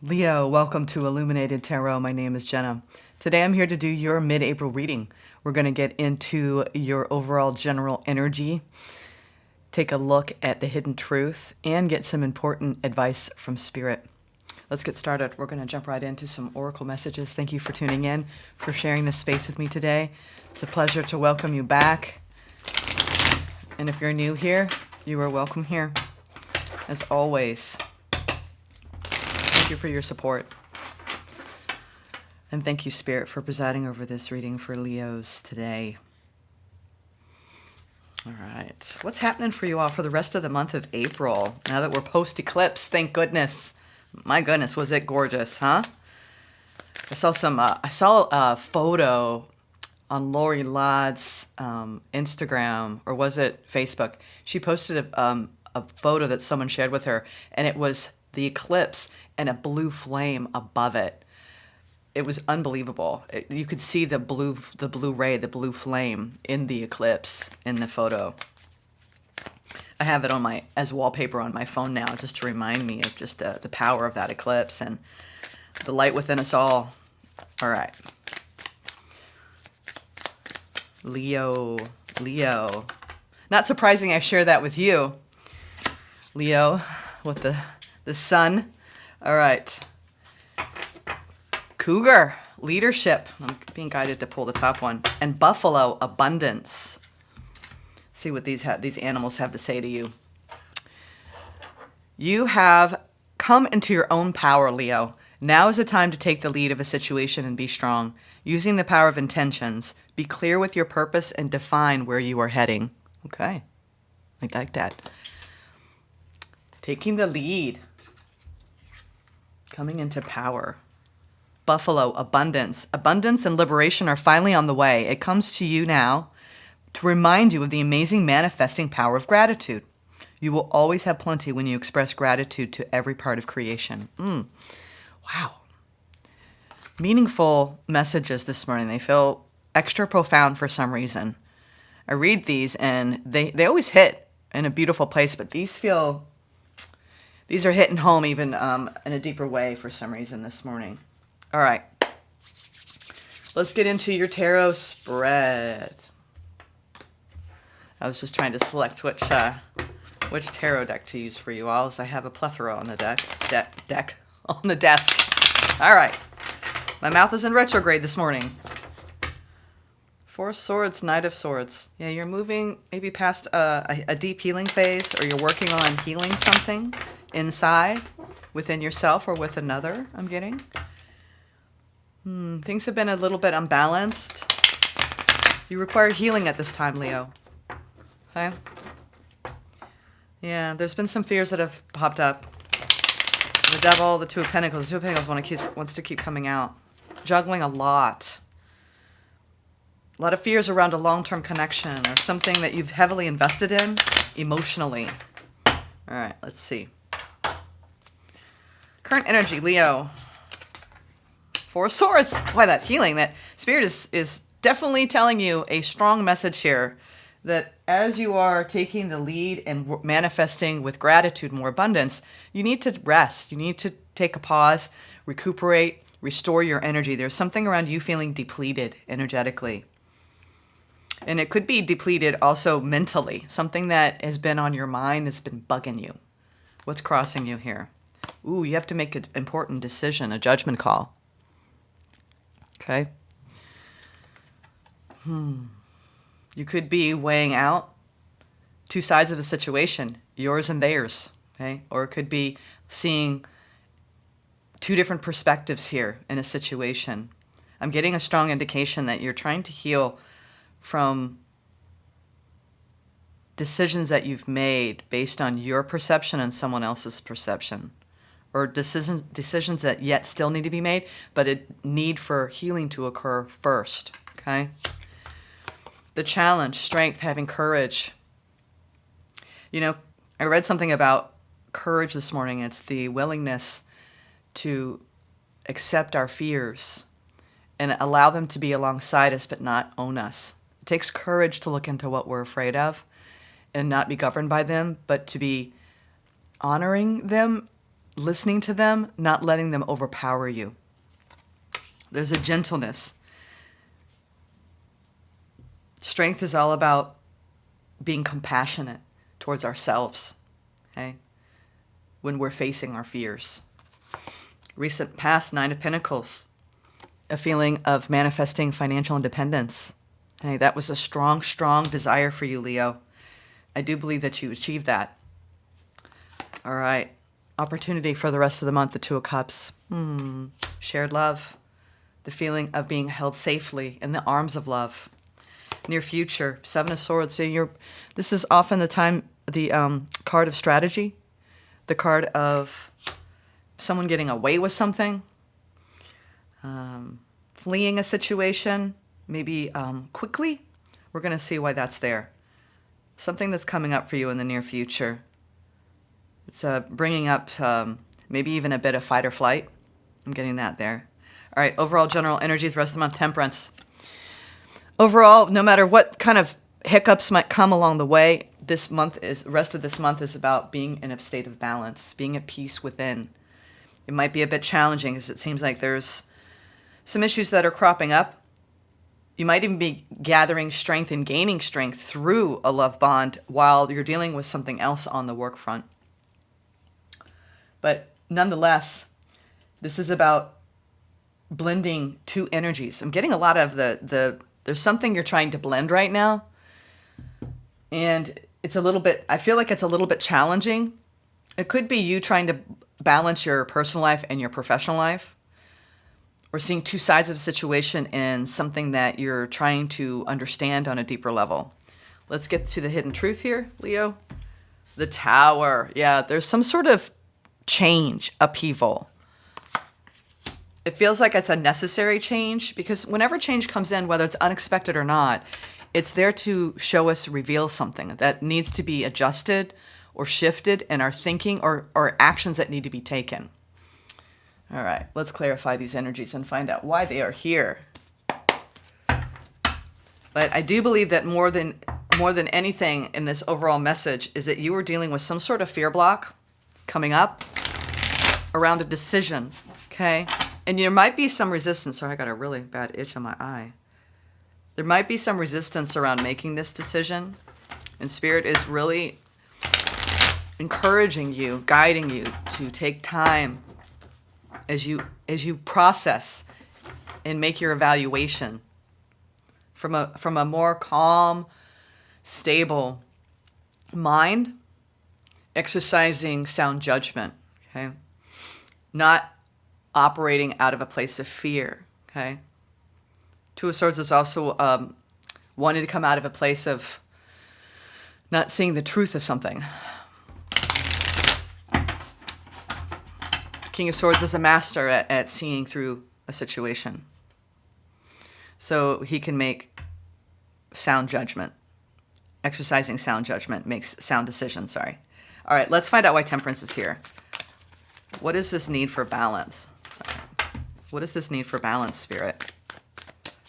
Leo, welcome to Illuminated Tarot. My name is Jenna. Today I'm here to do your mid-April reading. We're going to get into your overall general energy, take a look at the hidden truth, and get some important advice from Spirit. Let's get started. We're going to jump right into some oracle messages. Thank you for tuning in, for sharing this space with me today. It's a pleasure to welcome you back. And if you're new here, you are welcome here. As always, thank you for your support. And thank you, Spirit, for presiding over this reading for Leos today. All right. What's happening for you all for the rest of the month of April? Now that we're post-eclipse, thank goodness. My goodness, was it gorgeous, huh? I saw a photo on Lori Lodd's Instagram, or was it Facebook? She posted a photo that someone shared with her, and it was the eclipse and a blue flame above it. It was unbelievable. You could see the blue ray, the blue flame in the eclipse in the photo. I have it on as wallpaper on my phone now, just to remind me of just the power of that eclipse and the light within us all. All right. Leo. Not surprising I share that with you. Leo with the sun. All right. Cougar, leadership. I'm being guided to pull the top one. And buffalo, abundance. See what these animals have to say to you. You have come into your own power, Leo. Now is the time to take the lead of a situation and be strong. Using the power of intentions, be clear with your purpose and define where you are heading. Okay, I like that. Taking the lead. Coming into power. Buffalo, abundance. Abundance and liberation are finally on the way. It comes to you now to remind you of the amazing manifesting power of gratitude. You will always have plenty when you express gratitude to every part of creation. Wow. Meaningful messages this morning. They feel extra profound for some reason. I read these and they always hit in a beautiful place, but these are hitting home even in a deeper way for some reason this morning. All right. Let's get into your tarot spread. I was just trying to select which tarot deck to use for you all, as I have a plethora on the deck on the desk. All right. My mouth is in retrograde this morning. Four of Swords, Knight of Swords. Yeah, you're moving maybe past a deep healing phase, or you're working on healing something inside, within yourself or with another, I'm getting. Things have been a little bit unbalanced. You require healing at this time, Leo. Okay? Yeah, there's been some fears that have popped up. The Devil, the Two of Pentacles. The Two of Pentacles wants to keep coming out. Juggling a lot. A lot of fears around a long-term connection or something that you've heavily invested in emotionally. All right, let's see. Current energy, Leo. Four of Swords. Why that healing? That Spirit is definitely telling you a strong message here that as you are taking the lead and manifesting with gratitude more abundance, you need to rest. You need to take a pause, recuperate, restore your energy. There's something around you feeling depleted energetically. And it could be depleted also mentally. Something that has been on your mind that's been bugging you. What's crossing you here? Ooh, you have to make an important decision, a judgment call. Okay. You could be weighing out two sides of a situation, yours and theirs. Okay. Or it could be seeing two different perspectives here in a situation. I'm getting a strong indication that you're trying to heal from decisions that you've made based on your perception and someone else's perception, or decisions that yet still need to be made, but a need for healing to occur first, okay? The challenge, strength, having courage. You know, I read something about courage this morning. It's the willingness to accept our fears and allow them to be alongside us but not own us. It takes courage to look into what we're afraid of and not be governed by them, but to be honoring them listening to them, not letting them overpower you. There's a gentleness. Strength is all about being compassionate towards ourselves, okay? When we're facing our fears. Recent past, Nine of Pentacles, a feeling of manifesting financial independence. Okay, that was a strong, strong desire for you, Leo. I do believe that you achieved that. All right. Opportunity for the rest of the month, the Two of Cups. Shared love. The feeling of being held safely in the arms of love. Near future, Seven of Swords. So this is often the time, the card of strategy. The card of someone getting away with something. Fleeing a situation. Maybe quickly. We're going to see why that's there. Something that's coming up for you in the near future. It's bringing up maybe even a bit of fight or flight. I'm getting that there. All right, overall general energy the rest of the month, Temperance. Overall, no matter what kind of hiccups might come along the way, the rest of this month is about being in a state of balance, being at peace within. It might be a bit challenging because it seems like there's some issues that are cropping up. You might even be gathering strength and gaining strength through a love bond while you're dealing with something else on the work front. But nonetheless, this is about blending two energies. I'm getting a lot of there's something you're trying to blend right now. And I feel like it's a little bit challenging. It could be you trying to balance your personal life and your professional life. We're seeing two sides of a situation and something that you're trying to understand on a deeper level. Let's get to the hidden truth here, Leo. The Tower. Yeah, there's some sort of change, upheaval. It feels like it's a necessary change because whenever change comes in, whether it's unexpected or not, it's there to show us, reveal something that needs to be adjusted or shifted in our thinking or actions that need to be taken. All right, let's clarify these energies and find out why they are here. But I do believe that more than anything in this overall message is that you are dealing with some sort of fear block coming up around a decision, okay? And there might be some resistance. Sorry, I got a really bad itch on my eye. There might be some resistance around making this decision. And Spirit is really encouraging you, guiding you to take time as you process and make your evaluation from a more calm, stable mind, exercising sound judgment, okay? Not operating out of a place of fear, okay? Two of Swords is also wanting to come out of a place of not seeing the truth of something. King of Swords is a master at seeing through a situation. So he can make sound judgment. Exercising sound judgment makes sound decisions, sorry. All right, let's find out why Temperance is here. What is this need for balance? Sorry. What is this need for balance, Spirit?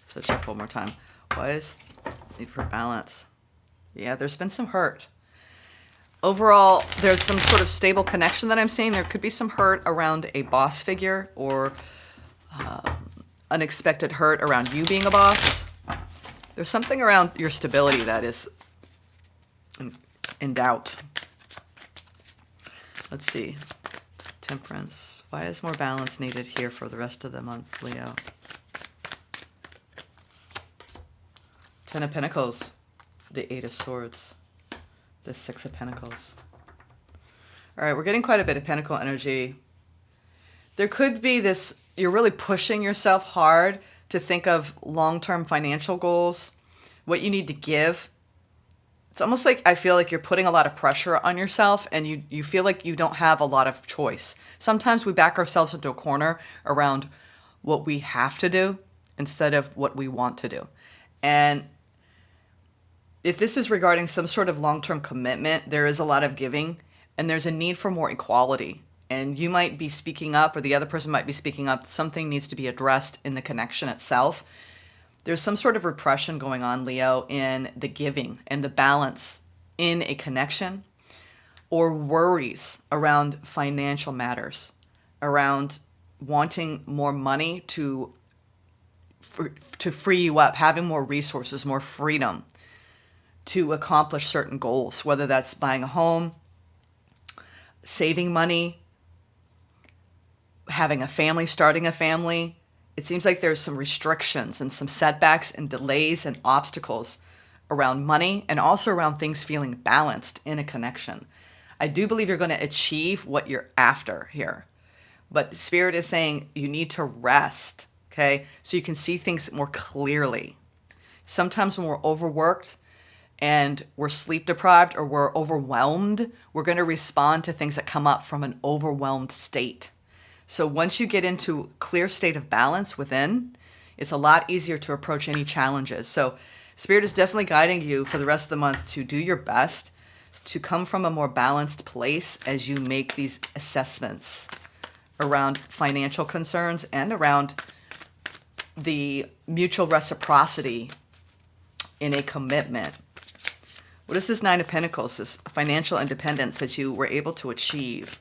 So check one more time. What is need for balance? Yeah, there's been some hurt. Overall, there's some sort of stable connection that I'm seeing. There could be some hurt around a boss figure or unexpected hurt around you being a boss. There's something around your stability that is in doubt. Let's see. Temperance. Why is more balance needed here for the rest of the month, Leo? Ten of Pentacles. The Eight of Swords. The Six of Pentacles. All right, we're getting quite a bit of Pentacle energy. There could be this, you're really pushing yourself hard to think of long-term financial goals, what you need to give. It's almost like I feel like you're putting a lot of pressure on yourself and you feel like you don't have a lot of choice. Sometimes we back ourselves into a corner around what we have to do instead of what we want to do. And if this is regarding some sort of long-term commitment, there is a lot of giving and there's a need for more equality. And you might be speaking up or the other person might be speaking up. Something needs to be addressed in the connection itself. There's some sort of repression going on, Leo, in the giving and the balance in a connection. or worries around financial matters, around wanting more money to free you up, having more resources, more freedom to accomplish certain goals, whether that's buying a home, saving money, having a family, starting a family. It seems like there's some restrictions and some setbacks and delays and obstacles around money and also around things feeling balanced in a connection. I do believe you're going to achieve what you're after here. But Spirit is saying you need to rest, okay? So you can see things more clearly. Sometimes when we're overworked and we're sleep deprived or we're overwhelmed, we're going to respond to things that come up from an overwhelmed state. So once you get into a clear state of balance within, it's a lot easier to approach any challenges. So Spirit is definitely guiding you for the rest of the month to do your best to come from a more balanced place as you make these assessments around financial concerns and around the mutual reciprocity in a commitment. What is this Nine of Pentacles, this financial independence that you were able to achieve?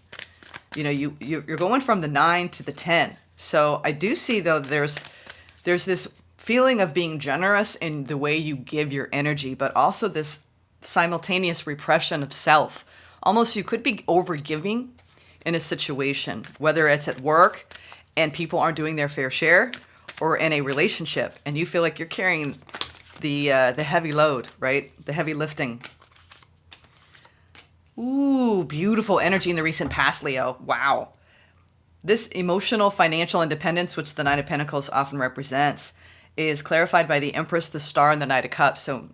You know, you're going from the 9 to the 10. So I do see, though, there's this feeling of being generous in the way you give your energy, but also this simultaneous repression of self. Almost you could be overgiving in a situation, whether it's at work and people aren't doing their fair share, or in a relationship and you feel like you're carrying the heavy load, right? The heavy lifting. Ooh, beautiful energy in the recent past, Leo. Wow. This emotional financial independence, which the Nine of Pentacles often represents, is clarified by the Empress, the Star, and the Knight of Cups. So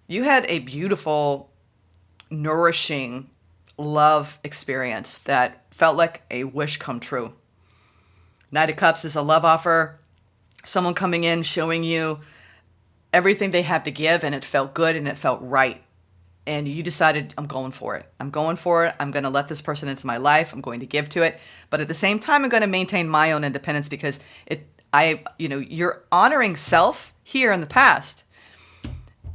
you had a beautiful, nourishing love experience that felt like a wish come true. Knight of Cups is a love offer. Someone coming in, showing you everything they have to give, and it felt good and it felt right. And you decided, I'm going for it. I'm going for it. I'm going to let this person into my life. I'm going to give to it. But at the same time, I'm going to maintain my own independence because you're honoring self here in the past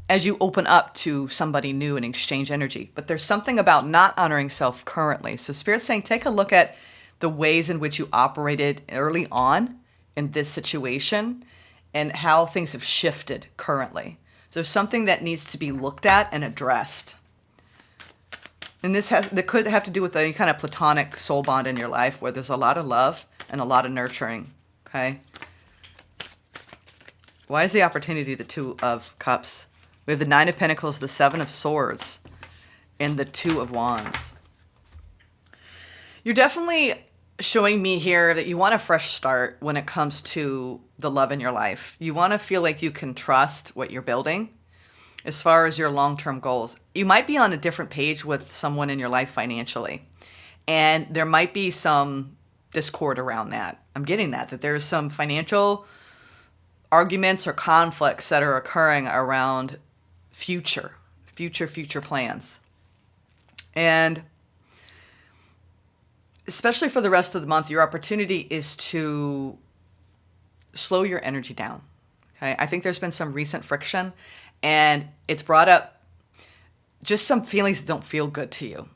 as you open up to somebody new and exchange energy. But there's something about not honoring self currently. So Spirit's saying, take a look at the ways in which you operated early on in this situation and how things have shifted currently. So there's something that needs to be looked at and addressed. And that could have to do with any kind of platonic soul bond in your life where there's a lot of love and a lot of nurturing, okay? Why is the opportunity the Two of Cups? We have the Nine of Pentacles, the Seven of Swords, and the Two of Wands. You're definitely showing me here that you want a fresh start when it comes to the love in your life. You want to feel like you can trust what you're building as far as your long-term goals. You might be on a different page with someone in your life financially, and there might be some discord around that. I'm getting that there's some financial arguments or conflicts that are occurring around future plans. And especially for the rest of the month, your opportunity is to slow your energy down. Okay, I think there's been some recent friction, and it's brought up just some feelings that don't feel good to you.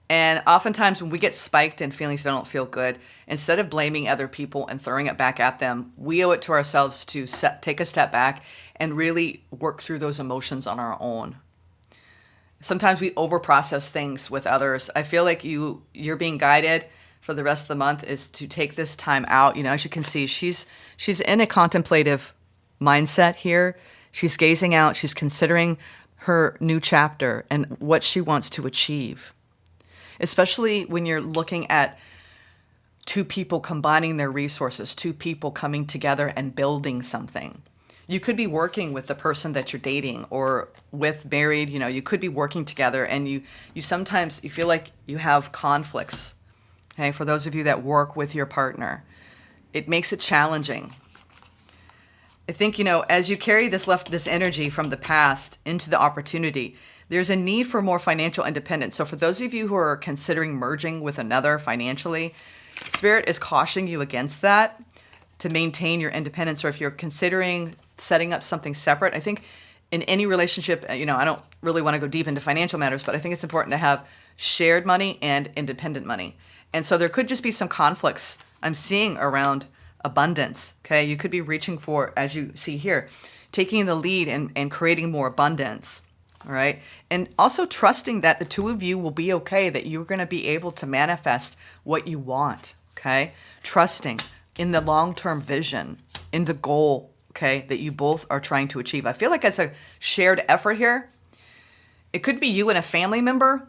And oftentimes when we get spiked in feelings that don't feel good, instead of blaming other people and throwing it back at them, we owe it to ourselves to take a step back and really work through those emotions on our own. Sometimes we overprocess things with others. I feel like you're being guided for the rest of the month is to take this time out. You know, as you can see, she's in a contemplative mindset here. She's gazing out. She's considering her new chapter and what she wants to achieve. Especially when you're looking at two people combining their resources, two people coming together and building something. You could be working with the person that you're dating or with married, you could be working together, and you sometimes you feel like you have conflicts. Okay, for those of you that work with your partner, it makes it challenging. I think, as you carry this energy from the past into the opportunity, there's a need for more financial independence. So for those of you who are considering merging with another financially, Spirit is cautioning you against that to maintain your independence. Or if you're considering setting up something separate, I think in any relationship, I don't really want to go deep into financial matters, but I think it's important to have shared money and independent money. And so there could just be some conflicts I'm seeing around abundance. Okay. You could be reaching for, as you see here, taking the lead and creating more abundance. All right. And also trusting that the two of you will be okay, that you're going to be able to manifest what you want. Okay. Trusting in the long-term vision, in the goal, okay, that you both are trying to achieve. I feel like it's a shared effort here. It could be you and a family member,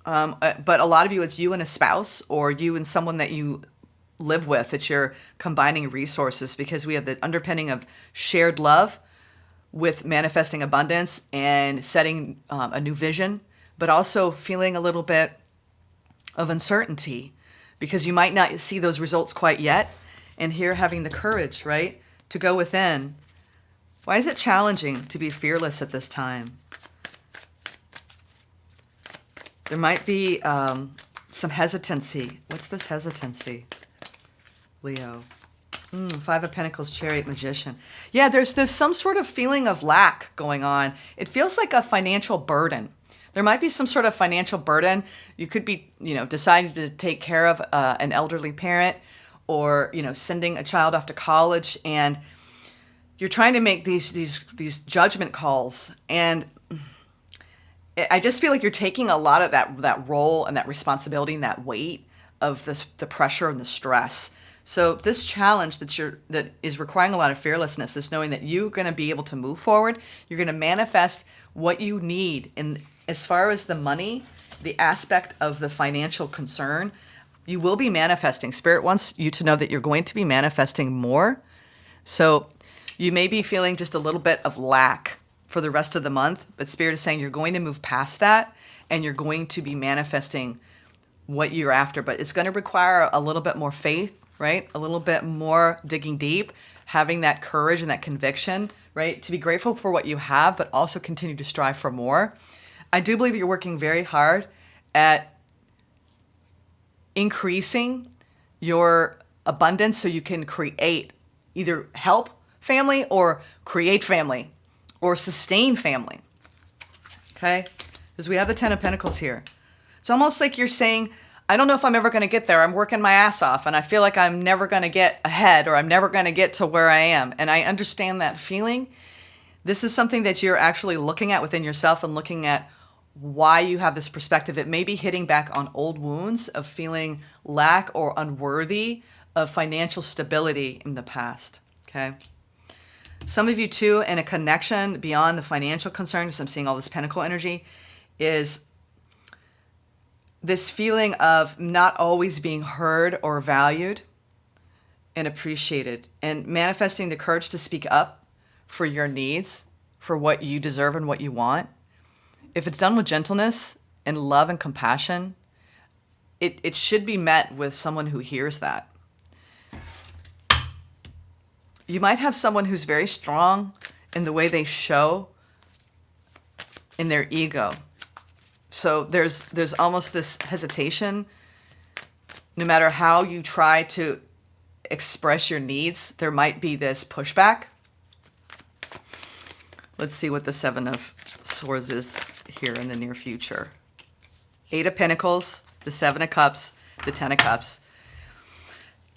but a lot of you, it's you and a spouse, or you and someone that you live with, that you're combining resources, because we have the underpinning of shared love with manifesting abundance and setting a new vision, but also feeling a little bit of uncertainty because you might not see those results quite yet. And here having the courage, right, to go within. Why is it challenging to be fearless at this time? There might be some hesitancy. What's this hesitancy? Leo. 5 of Pentacles, Chariot, Magician. Yeah, there's some sort of feeling of lack going on. It feels like a financial burden. There might be some sort of financial burden. You could be, deciding to take care of an elderly parent, or, sending a child off to college, and you're trying to make these judgment calls. And I just feel like you're taking a lot of that role and that responsibility and that weight of the pressure and the stress. So this challenge that is requiring a lot of fearlessness is knowing that you're going to be able to move forward. You're going to manifest what you need. And as far as the money, the aspect of the financial concern, you will be manifesting. Spirit wants you to know that you're going to be manifesting more. So you may be feeling just a little bit of lack for the rest of the month, but Spirit is saying you're going to move past that and you're going to be manifesting what you're after. But it's going to require a little bit more faith, right? A little bit more digging deep, having that courage and that conviction, right? To be grateful for what you have, but also continue to strive for more. I do believe you're working very hard at increasing your abundance so you can create, either help family or create family or sustain family. Okay? Because we have the 10 of Pentacles here. It's almost like you're saying, I don't know if I'm ever going to get there. I'm working my ass off and I feel like I'm never going to get ahead, or I'm never going to get to where I am. And I understand that feeling. This is something that you're actually looking at within yourself and looking at why you have this perspective. It may be hitting back on old wounds of feeling lack or unworthy of financial stability in the past. Okay. Some of you too, in a connection beyond the financial concerns, I'm seeing all this Pentacle energy, is this feeling of not always being heard or valued and appreciated, and manifesting the courage to speak up for your needs, for what you deserve and what you want. If it's done with gentleness and love and compassion, it should be met with someone who hears that. You might have someone who's very strong in the way they show in their ego. So there's almost this hesitation. No matter how you try to express your needs, there might be this pushback. Let's see what the 7 of Swords is here in the near future. 8 of Pentacles, the 7 of Cups, the 10 of Cups.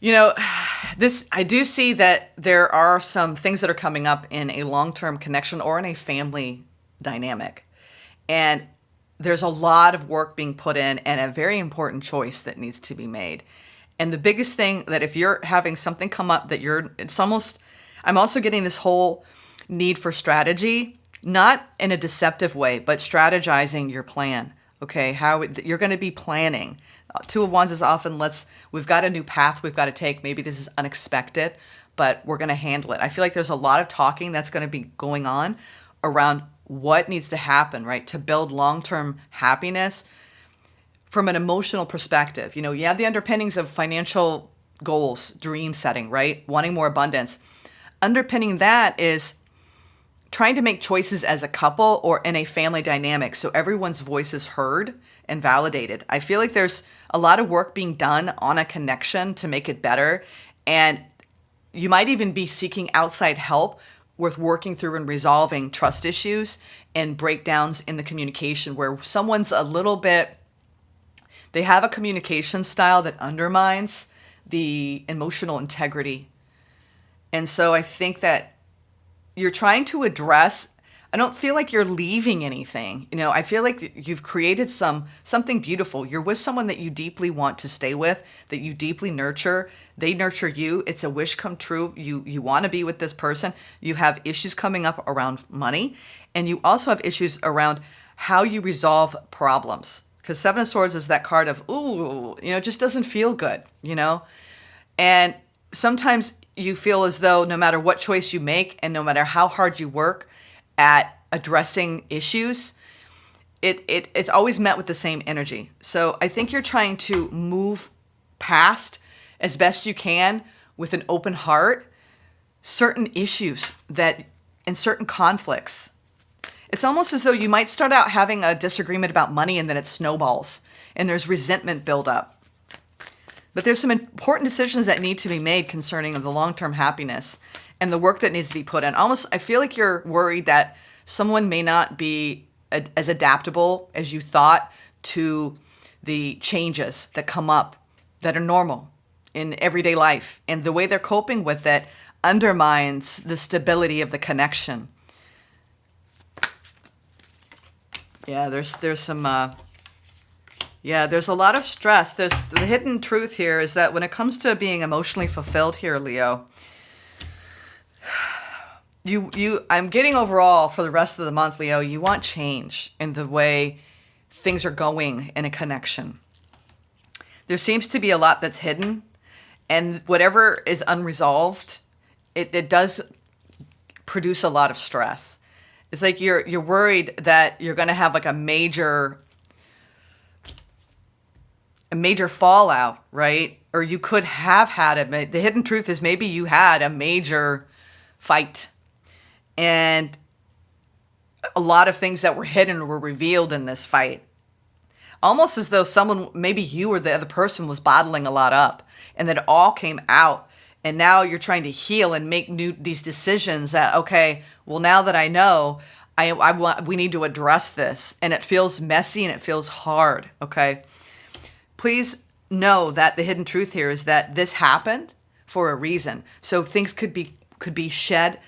I do see that there are some things that are coming up in a long-term connection or in a family dynamic. And there's a lot of work being put in and a very important choice that needs to be made. And the biggest thing that if you're having something come up that I'm also getting this whole need for strategy, not in a deceptive way, but strategizing your plan. Okay, how you're going to be planning. 2 of Wands is often, we've got a new path we've got to take. Maybe this is unexpected, but we're going to handle it. I feel like there's a lot of talking that's going to be going on around what needs to happen, right, to build long-term happiness from an emotional perspective. You have the underpinnings of financial goals, dream setting, right, wanting more abundance. Underpinning that is trying to make choices as a couple or in a family dynamic so everyone's voice is heard and validated. I feel like there's a lot of work being done on a connection to make it better. And you might even be seeking outside help worth working through and resolving trust issues and breakdowns in the communication where someone's a little bit, they have a communication style that undermines the emotional integrity. And so I think that you're trying to address, I don't feel like you're leaving anything. You know, I feel like you've created something beautiful. You're with someone that you deeply want to stay with, that you deeply nurture. They nurture you. It's a wish come true. You want to be with this person. You have issues coming up around money, and you also have issues around how you resolve problems. Because Seven of Swords is that card of, ooh, you know, it just doesn't feel good, you know? And sometimes you feel as though no matter what choice you make and no matter how hard you work at addressing issues, it's always met with the same energy. So I think you're trying to move past as best you can with an open heart certain issues that and certain conflicts. It's almost as though you might start out having a disagreement about money and then it snowballs and there's resentment buildup. But there's some important decisions that need to be made concerning the long-term happiness and the work that needs to be put in. Almost, I feel like you're worried that someone may not be as adaptable as you thought to the changes that come up that are normal in everyday life. And the way they're coping with it undermines the stability of the connection. Yeah, there's some... there's a lot of stress. The hidden truth here is that when it comes to being emotionally fulfilled here, Leo, I'm getting overall for the rest of the month, Leo, you want change in the way things are going in a connection. There seems to be a lot that's hidden, and whatever is unresolved, it does produce a lot of stress. It's like you're worried that you're going to have like a major fallout, right? Or you could have had it. The hidden truth is maybe you had a major fight and a lot of things that were hidden were revealed in this fight. Almost as though someone, maybe you or the other person, was bottling a lot up and that it all came out. And now you're trying to heal and make these decisions that, okay, well, now that I know, we need to address this. And it feels messy and it feels hard, okay? Please know that the hidden truth here is that this happened for a reason. So things could be shed.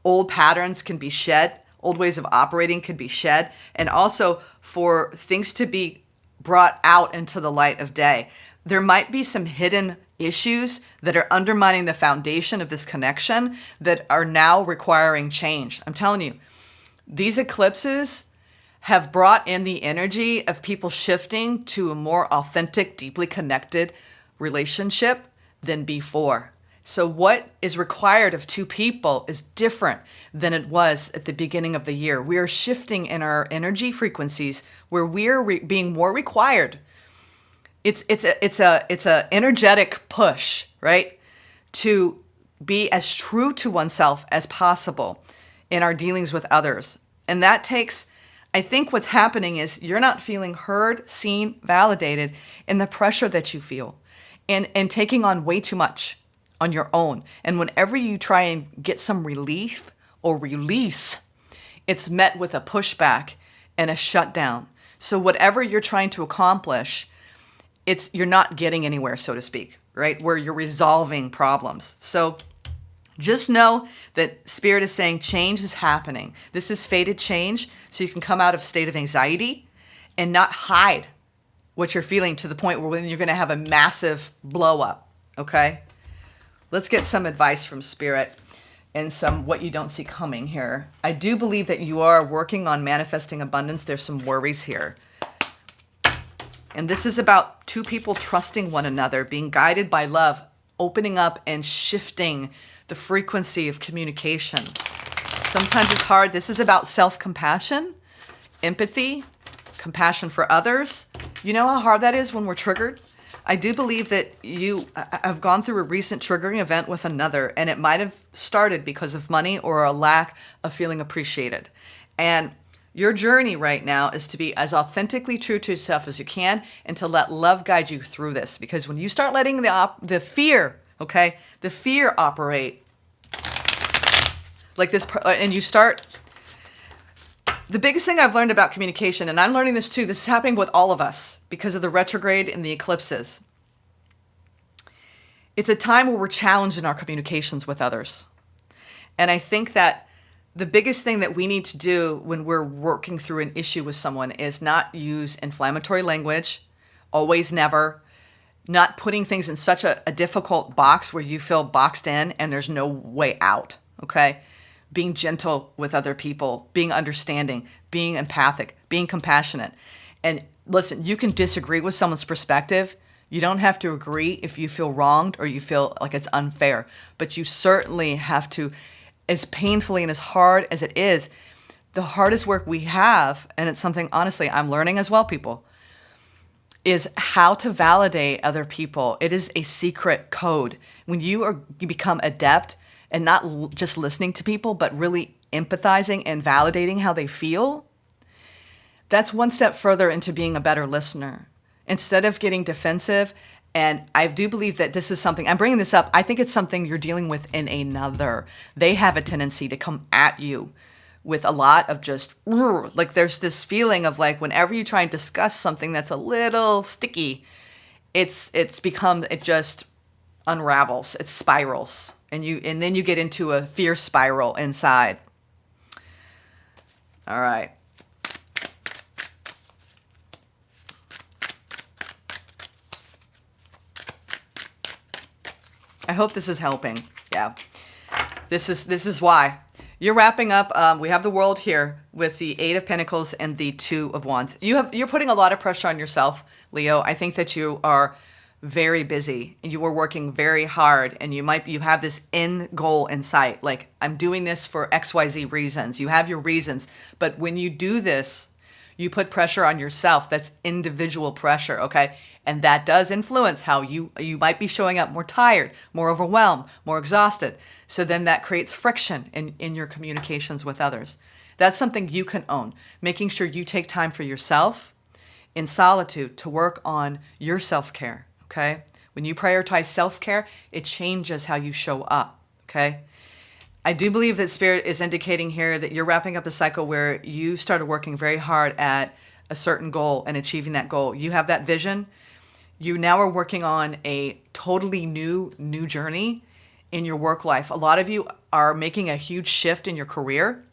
Old patterns can be shed. Old ways of operating could be shed. And also for things to be brought out into the light of day. There might be some hidden issues that are undermining the foundation of this connection that are now requiring change. I'm telling you, these eclipses have brought in the energy of people shifting to a more authentic, deeply connected relationship than before. So what is required of two people is different than it was at the beginning of the year. We are shifting in our energy frequencies where we are being more required. It's a energetic push, right? To be as true to oneself as possible in our dealings with others. And that takes, I think what's happening is you're not feeling heard, seen, validated in the pressure that you feel and taking on way too much on your own. And whenever you try and get some relief or release, it's met with a pushback and a shutdown. So whatever you're trying to accomplish, you're not getting anywhere, so to speak, right? Where you're resolving problems. So just know that Spirit is saying change is happening. This is fated change, so you can come out of a state of anxiety and not hide what you're feeling to the point where you're going to have a massive blow up, okay? Let's get some advice from Spirit and some what you don't see coming here. I do believe that you are working on manifesting abundance. There's some worries here. And this is about two people trusting one another, being guided by love, opening up and shifting the frequency of communication. Sometimes it's hard. This is about self-compassion, empathy, compassion for others. You know how hard that is when we're triggered? I do believe that you have gone through a recent triggering event with another, and it might have started because of money or a lack of feeling appreciated. And your journey right now is to be as authentically true to yourself as you can and to let love guide you through this. Because when you start letting the fear, okay, the fear operate, Like this, and you start, the biggest thing I've learned about communication, and I'm learning this too, this is happening with all of us because of the retrograde and the eclipses. It's a time where we're challenged in our communications with others. And I think that the biggest thing that we need to do when we're working through an issue with someone is not use inflammatory language, always, never, not putting things in such a difficult box where you feel boxed in and there's no way out, okay? Being gentle with other people, being understanding, being empathic, being compassionate. And listen, you can disagree with someone's perspective. You don't have to agree if you feel wronged or you feel like it's unfair, but you certainly have to, as painfully and as hard as it is, the hardest work we have, and it's something honestly I'm learning as well, people, is how to validate other people. It is a secret code. When you become adept and not just listening to people, but really empathizing and validating how they feel, that's one step further into being a better listener. Instead of getting defensive, and I do believe that this is something, I'm bringing this up, I think it's something you're dealing with in another. They have a tendency to come at you with a lot of just, like there's this feeling of like whenever you try and discuss something that's a little sticky, it just unravels, it spirals, and then you get into a fear spiral inside. All right. I hope this is helping. Yeah. This is why. You're wrapping up. We have the World here with the 8 of Pentacles and the 2 of Wands. You're putting a lot of pressure on yourself, Leo. I think that you are very busy and you are working very hard, and you have this end goal in sight. Like, I'm doing this for XYZ reasons. You have your reasons, but when you do this, you put pressure on yourself. That's individual pressure, okay? And that does influence how you might be showing up more tired, more overwhelmed, more exhausted. So then that creates friction in your communications with others. That's something you can own. Making sure you take time for yourself in solitude to work on your self-care, okay? When you prioritize self-care, it changes how you show up, okay? I do believe that Spirit is indicating here that you're wrapping up a cycle where you started working very hard at a certain goal and achieving that goal. You have that vision. You now are working on a totally new journey in your work life. A lot of you are making a huge shift in your career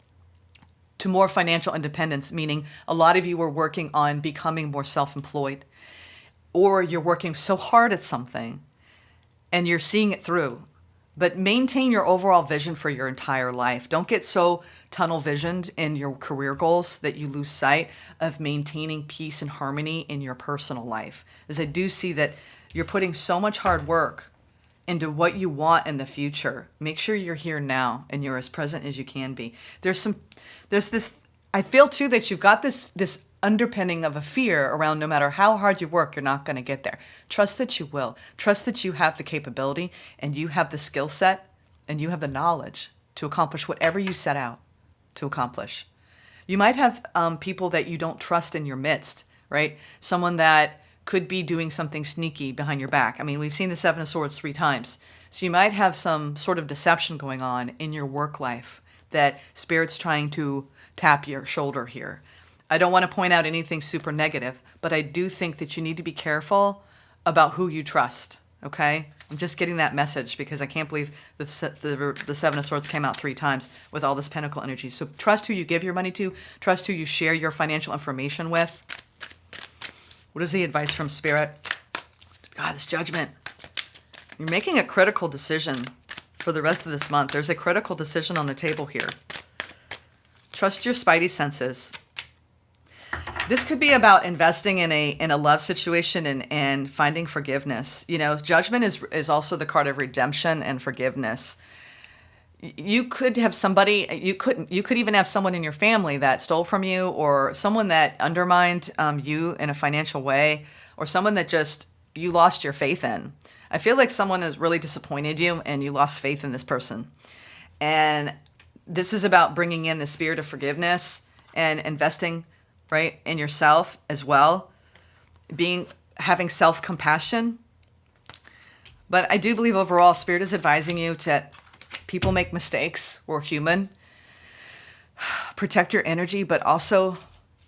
to more financial independence, meaning a lot of you are working on becoming more self-employed, or you're working so hard at something and you're seeing it through. But maintain your overall vision for your entire life. Don't get so tunnel visioned in your career goals that you lose sight of maintaining peace and harmony in your personal life. As I do see that you're putting so much hard work into what you want in the future. Make sure you're here now and you're as present as you can be. There's this, I feel too that you've got this underpinning of a fear around no matter how hard you work, you're not going to get there. Trust that you will. Trust that you have the capability and you have the skill set and you have the knowledge to accomplish whatever you set out to accomplish. You might have people that you don't trust in your midst, right? Someone that could be doing something sneaky behind your back. I mean, we've seen the 7 of Swords 3 times. So you might have some sort of deception going on in your work life that Spirit's trying to tap your shoulder here. I don't want to point out anything super negative, but I do think that you need to be careful about who you trust, okay? I'm just getting that message because I can't believe the 7 of Swords came out 3 times with all this pentacle energy. So trust who you give your money to. Trust who you share your financial information with. What is the advice from Spirit? God, this Judgment. You're making a critical decision for the rest of this month. There's a critical decision on the table here. Trust your spidey senses. This could be about investing in a love situation and finding forgiveness. You know, Judgment is also the card of redemption and forgiveness. You could have somebody, you could even have someone in your family that stole from you, or someone that undermined you in a financial way, or someone that just you lost your faith in. I feel like someone has really disappointed you and you lost faith in this person. And this is about bringing in the spirit of forgiveness and investing, right, in yourself as well, having self-compassion. But I do believe overall, Spirit is advising you to People make mistakes. We're human. Protect your energy, but also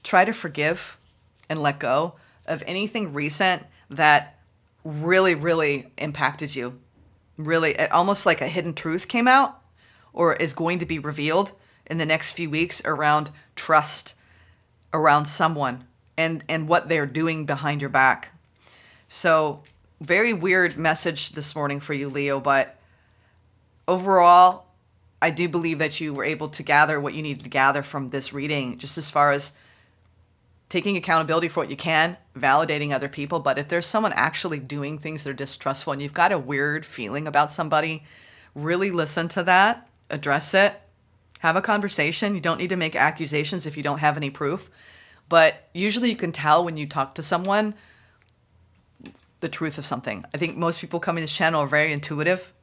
try to forgive and let go of anything recent that really, really impacted you. Really, almost like a hidden truth came out or is going to be revealed in the next few weeks around trust around someone and what they're doing behind your back. So very weird message this morning for you, Leo, but overall, I do believe that you were able to gather what you needed to gather from this reading, just as far as taking accountability for what you can, validating other people. But if there's someone actually doing things that are distrustful and you've got a weird feeling about somebody, really listen to that, address it, have a conversation. You don't need to make accusations if you don't have any proof. But usually you can tell when you talk to someone the truth of something. I think most people coming to this channel are very intuitive,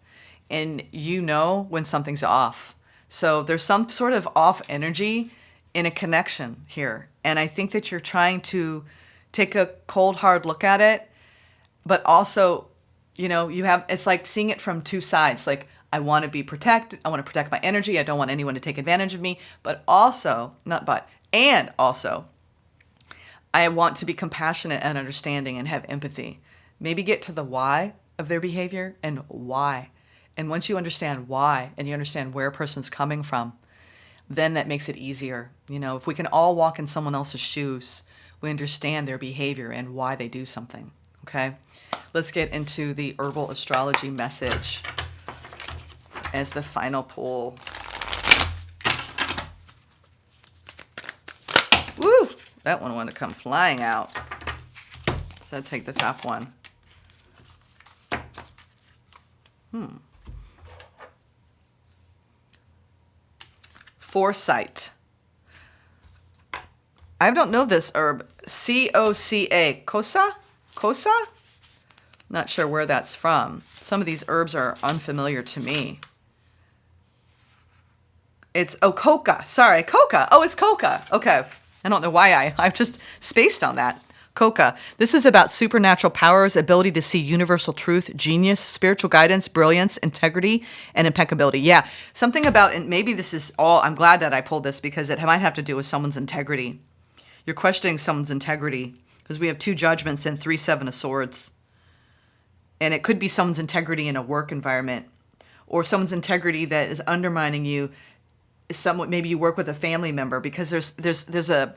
and you know when something's off. So there's some sort of off energy in a connection here. And I think that you're trying to take a cold, hard look at it, but also, you know, it's like seeing it from two sides. Like, I want to be protected. I want to protect my energy. I don't want anyone to take advantage of me, but also, and also, I want to be compassionate and understanding and have empathy. Maybe get to the why of their behavior and why. And once you understand why and you understand where a person's coming from, then that makes it easier. You know, if we can all walk in someone else's shoes, we understand their behavior and why they do something. Okay? Let's get into the herbal astrology message as the final pull. Woo! That one wanted to come flying out. So I'd take the top one. Foresight. I don't know this herb. C-O-C-A. Cosa? Cosa? Not sure where that's from. Some of these herbs are unfamiliar to me. It's, coca. Sorry, coca. Oh, it's coca. Okay. I don't know why I've just spaced on that. Coca. This is about supernatural powers, ability to see universal truth, genius, spiritual guidance, brilliance, integrity, and impeccability. Yeah, something about, and maybe this is all, I'm glad that I pulled this because it might have to do with someone's integrity. You're questioning someone's integrity because we have 2 judgments and 3 7 of swords. And it could be someone's integrity in a work environment or someone's integrity that is undermining you. Maybe you work with a family member because there's a,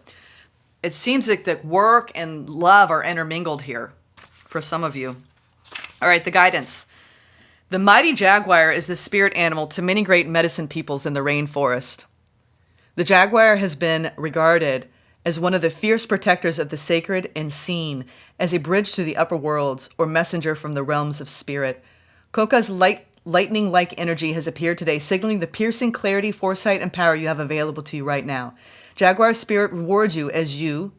it seems like that work and love are intermingled here for some of you. All right, the guidance. The mighty jaguar is the spirit animal to many great medicine peoples in the rainforest. The jaguar has been regarded as one of the fierce protectors of the sacred and seen as a bridge to the upper worlds or messenger from the realms of spirit. Coca's lightning-like energy has appeared today, signaling the piercing clarity, foresight, and power you have available to you right now. Jaguar spirit rewards you as you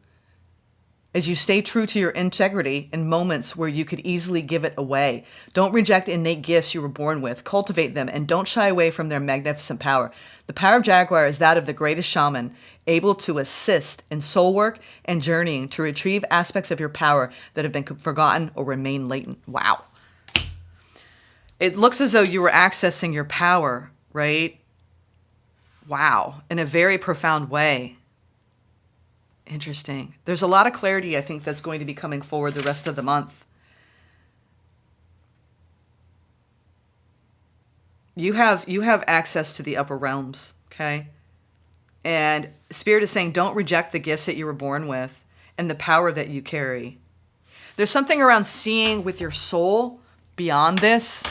stay true to your integrity in moments where you could easily give it away. Don't reject innate gifts you were born with. Cultivate them and don't shy away from their magnificent power. The power of Jaguar is that of the greatest shaman, able to assist in soul work and journeying to retrieve aspects of your power that have been forgotten or remain latent. Wow. It looks as though you were accessing your power, right? Wow. In a very profound way. Interesting. There's a lot of clarity, I think, that's going to be coming forward the rest of the month. You have access to the upper realms, okay? And Spirit is saying don't reject the gifts that you were born with and the power that you carry. There's something around seeing with your soul beyond this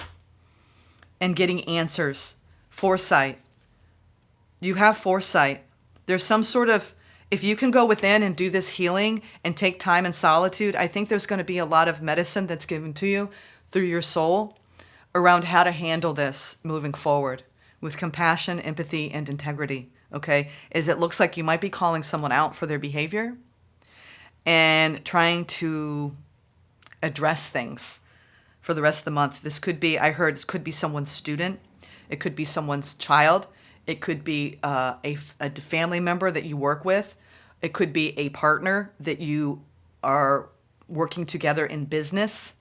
and getting answers. Foresight. You have foresight. There's some sort of, if you can go within and do this healing and take time in solitude, I think there's going to be a lot of medicine that's given to you through your soul around how to handle this moving forward with compassion, empathy, and integrity. Okay? As it looks like you might be calling someone out for their behavior and trying to address things for the rest of the month. This could be, I heard, this could be someone's student. It could be someone's child. It could be a family member that you work with. It could be a partner that you are working together in business.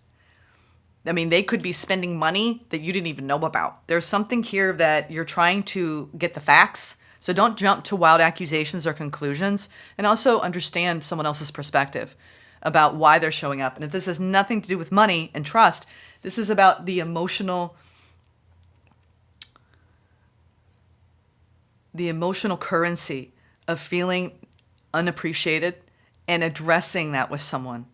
I mean, they could be spending money that you didn't even know about. There's something here that you're trying to get the facts. So don't jump to wild accusations or conclusions, and also understand someone else's perspective about why they're showing up. And if this has nothing to do with money and trust, this is about the emotional currency of feeling unappreciated and addressing that with someone,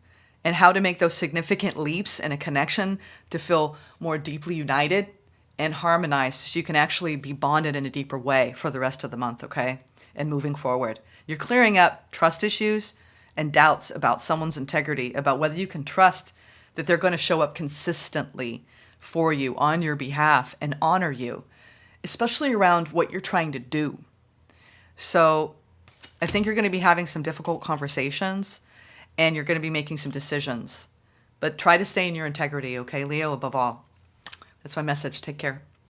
and how to make those significant leaps in a connection to feel more deeply united and harmonized so you can actually be bonded in a deeper way for the rest of the month, okay? And moving forward. You're clearing up trust issues and doubts about someone's integrity, about whether you can trust that they're going to show up consistently for you, on your behalf, and honor you, especially around what you're trying to do. So I think you're going to be having some difficult conversations, and you're going to be making some decisions. But try to stay in your integrity, okay, Leo, above all. That's my message. Take care.